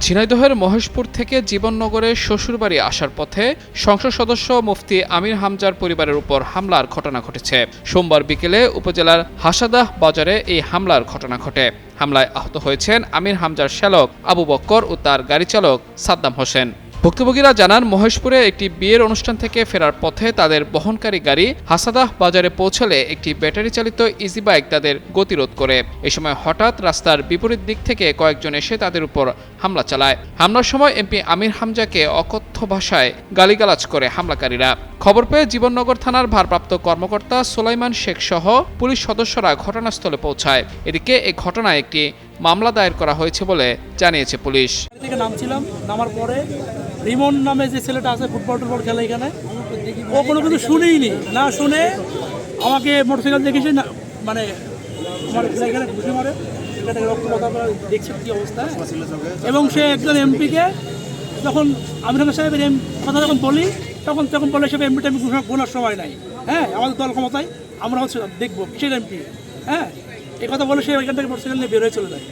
ঝিনাইদহের মহেশপুর থেকে জীবননগরে শ্বশুরবাড়ি আসার পথে সংসদ সদস্য মুফতি আমির হামজার পরিবারের উপর হামলার ঘটনা ঘটেছে। সোমবার বিকেলে উপজেলার হাসাদাহ বাজারে এই হামলার ঘটনা ঘটে। হামলায় আহত হয়েছেন আমির হামজার শ্যালক আবু বক্কর ও তার গাড়ি চালক সাদ্দাম হোসেন। ভুক্তভোগীরা জানান, মহেশপুরে একটি বিয়ের অনুষ্ঠান থেকে ফেরার পথে তাদের বহনকারী গাড়ি হাসাদাহ বাজারে পৌঁছলে একটি ব্যাটারি চালিত ইজি বাইক তাদের গতিরোধ করে। এ সময় হঠাৎ রাস্তার বিপরীত দিক থেকে কয়েকজন এসে তাদের উপর হামলা চালায়। হামলার সময় এমপি আমির হামজাকে অকথ্য ভাষায় গালিগালাজ করে হামলাকারীরা। খবর পেয়ে জীবননগর থানার ভারপ্রাপ্ত কর্মকর্তা সুলাইমান শেখ সহ পুলিশ সদস্যরা ঘটনাস্থলে পৌঁছায়। এদিকে এই ঘটনায় একটি মামলা দায়ের করা হয়েছে বলে জানিয়েছে পুলিশ। নামছিলাম, নামার পরে রিমন নামে যে ছেলেটা আছে ফুটবল খেলে এখানে, ও কোনো কিছু শুনেইনি, না শুনে আমাকে মোটরসাইকেল দেখেছে না, মানে আমার এখানে ঘুষি মারে, এখানে রক্তপাত দেখছি কী অবস্থা। এবং সে একজন এমপিকে যখন আমির হামজা সাহেবের কথা যখন বলি তখন বলে সে এমপিটা আমি গোনার সময় নাই, হ্যাঁ আমাদের দল ক্ষমতায় আমরা হচ্ছে দেখবো কিসের এমপি, হ্যাঁ এই কথা বলে সে এখান থেকে মোটরসাইকেল নিয়ে বের হয়ে চলে যায়।